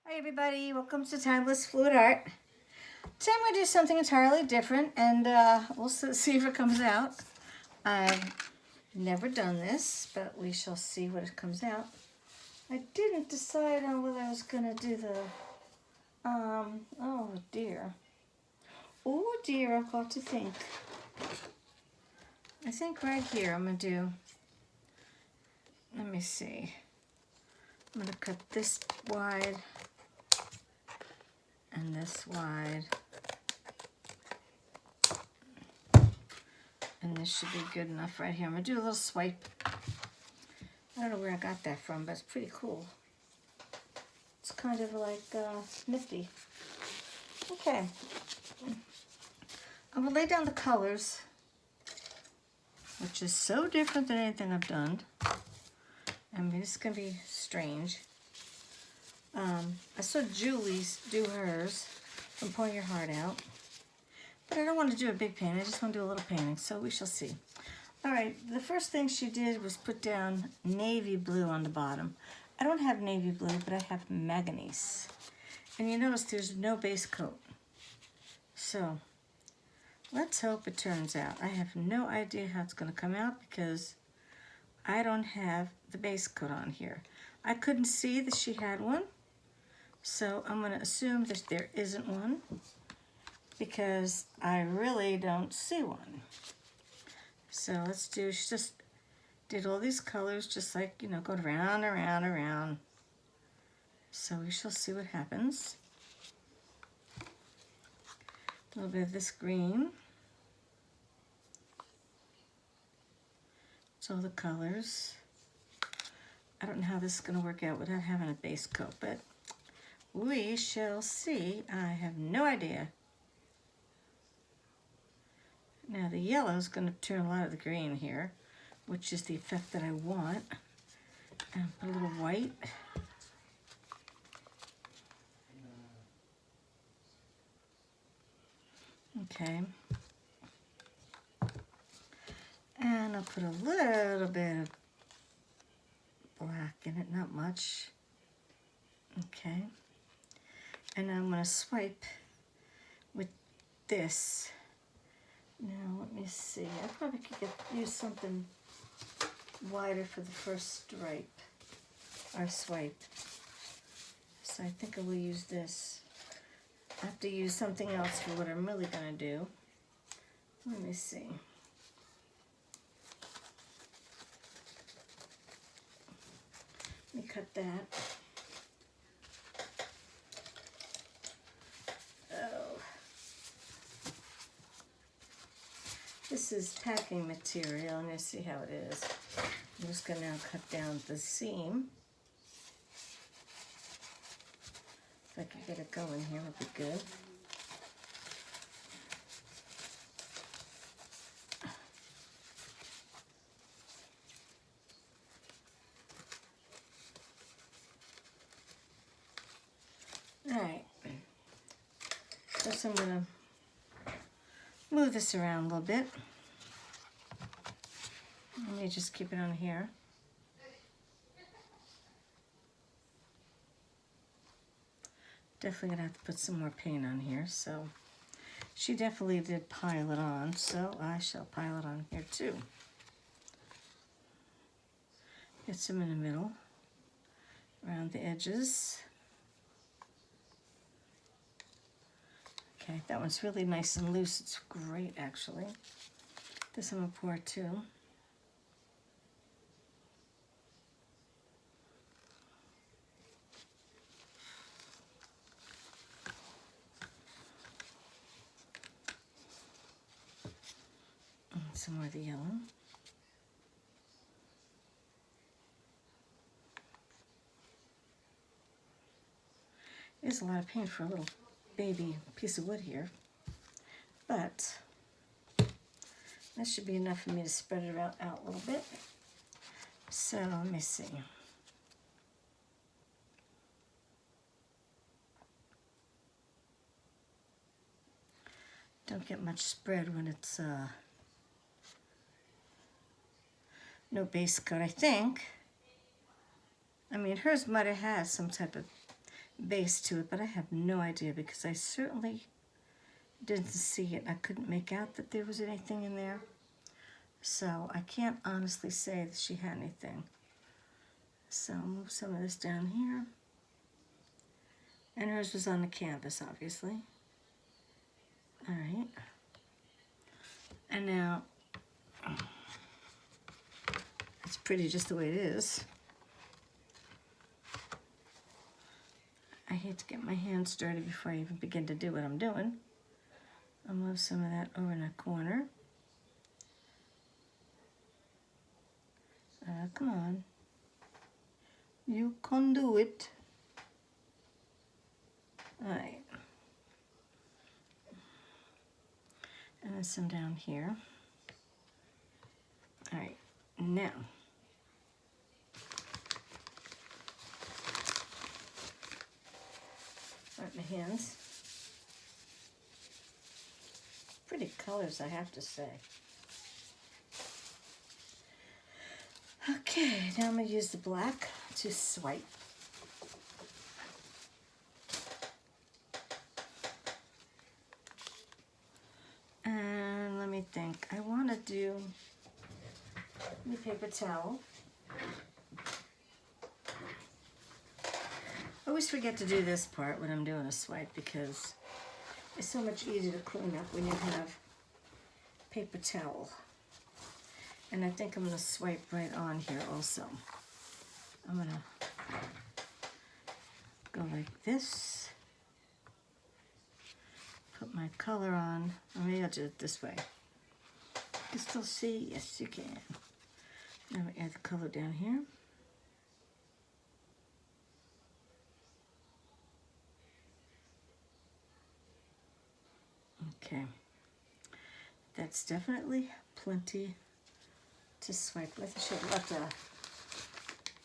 Hi everybody, welcome to Timeless Fluid Art. Today I'm going to do something entirely different and we'll see if it comes out. I've never done this, but we shall see what it comes out. I didn't decide on whether I was going to do the, oh dear. Oh dear, I've got to think. I think right here I'm going to do, let me see. I'm going to cut this wide and this wide. And this should be good enough right here. I'm going to do a little swipe. I don't know where I got that from, but it's pretty cool. It's kind of like nifty. Okay. I'm going to lay down the colors, which is so different than anything I've done. I mean, it's going to be strange. I saw Julie's do hers from Pour Your Heart Out. But I don't want to do a big painting. I just want to do a little painting, so we shall see. All right, the first thing she did was put down navy blue on the bottom. I don't have navy blue, but I have manganese. And you notice there's no base coat. So let's hope it turns out. I have no idea how it's going to come out because I don't have the base coat on here. I couldn't see that she had one, so I'm going to assume that there isn't one, because I really don't see one. So let's do, she just did all these colors just like, you know, go around, around, around. So we shall see what happens. A little bit of this green. It's all the colors. I don't know how this is going to work out without having a base coat, but we shall see. I have no idea. Now the yellow is going to turn a lot of the green here, which is the effect that I want. And put a little white. Okay. And I'll put a little bit of black in it, not much. Okay. And I'm going to swipe with this. Now, let me see. I probably could use something wider for the first stripe, or swipe. So I think I will use this. I have to use something else for what I'm really going to do. Let me see. Let me cut that. This is packing material, and you see how it is. I'm just going to now cut down the seam. If I could get it going here, would be good. All right. First I'm going to move this around a little bit. Let me just keep it on here. Definitely gonna have to put some more paint on here, so she definitely did pile it on, so I shall pile it on here too. Get some in the middle, around the edges. Okay, that one's really nice and loose. It's great, actually. This I'm gonna pour too. And some more of the yellow. There's a lot of paint for a little baby piece of wood here, but that should be enough for me to spread it out a little bit. So let me see. Don't get much spread when it's no base coat, I think. I mean, hers might have had some type of base to it, but I have no idea because I certainly didn't see it. I couldn't make out that there was anything in there. So I can't honestly say that she had anything. So I'll move some of this down here. And hers was on the canvas, obviously. All right. And now, it's pretty just the way it is. I hate to get my hands dirty before I even begin to do what I'm doing. I'll move some of that over in a corner. Come on. You can do it. All right. And then some down here. All right, now. Wipe my hands. Pretty colors, I have to say. Okay, now I'm going to use the black to swipe. And let me think. I want to do the paper towel. I always forget to do this part when I'm doing a swipe because it's so much easier to clean up when you have paper towel. And I think I'm going to swipe right on here also. I'm going to go like this. Put my color on. Or maybe I'll do it this way. You can still see? Yes, you can. Now we add the color down here. Okay. That's definitely plenty to swipe with. I should have left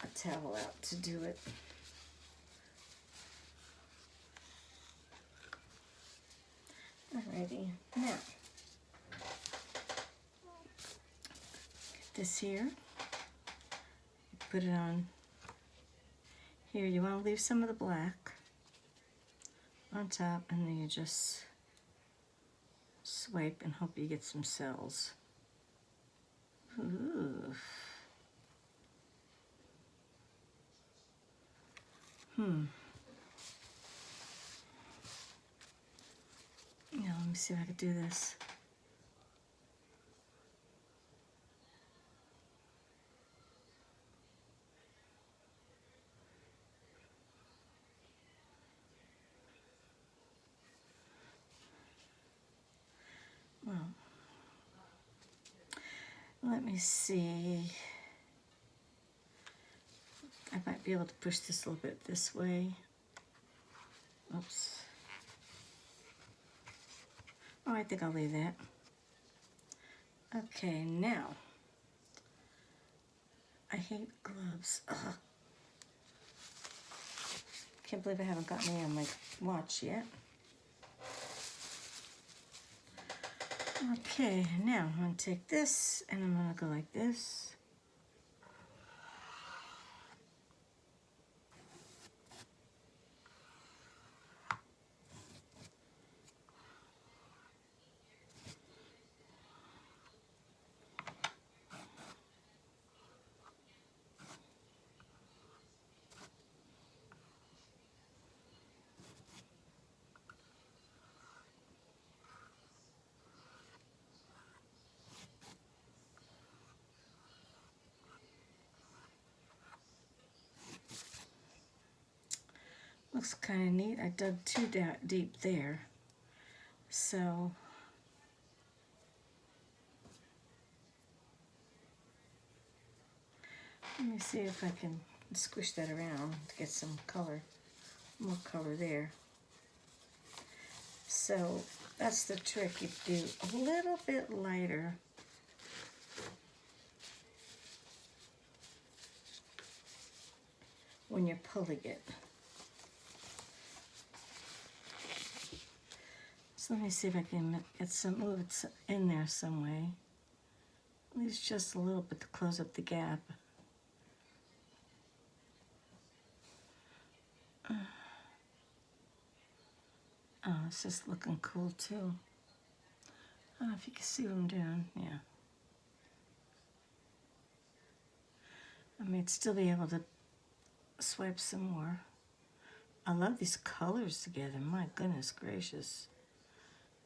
a towel out to do it. Alrighty, now get this here. Put it on here. You want to leave some of the black on top, and then you just swipe and hope you get some cells. Ooh. Now let me see if I can do this. Well, let me see. I might be able to push this a little bit this way. Oops. Oh, I think I'll leave that. Okay, now. I hate gloves. Ugh. Can't believe I haven't gotten any on my watch yet. Okay, now I'm going to take this and I'm going to go like this. Looks kind of neat. I dug too deep there. So let me see if I can squish that around to get some color, more color there. So that's the trick. You do a little bit lighter. When you're pulling it. So let me see if I can get some, move it in there some way. At least just a little bit to close up the gap. Oh, it's just looking cool too. I don't know if you can see what I'm doing. Yeah. I might still be able to swipe some more. I love these colors together. My goodness gracious.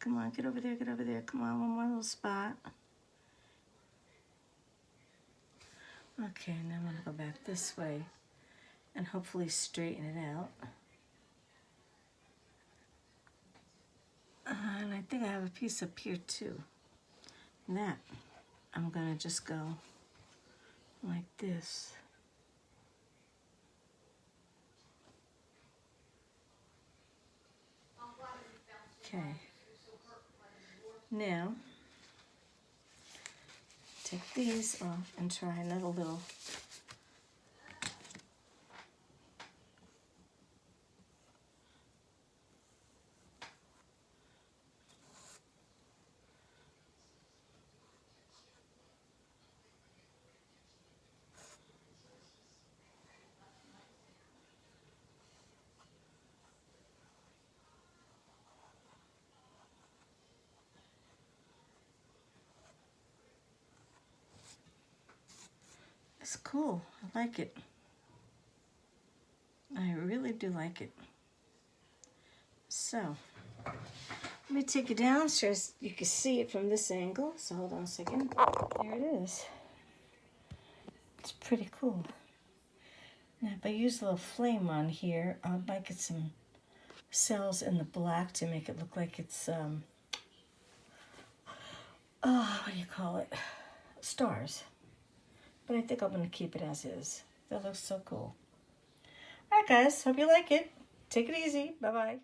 Come on, get over there, get over there. Come on, one more little spot. Okay, now I'm gonna go back this way and hopefully straighten it out. And I think I have a piece up here too. That I'm gonna just go like this. Okay. Now, take these off and try another little. It's cool. I like it. I really do like it. So, let me take it down so you can see it from this angle. So hold on a second. There it is. It's pretty cool. Now if I use a little flame on here, I might get some cells in the black to make it look like it's, what do you call it? Stars. But I think I'm going to keep it as is. That looks so cool. All right, guys. Hope you like it. Take it easy. Bye-bye.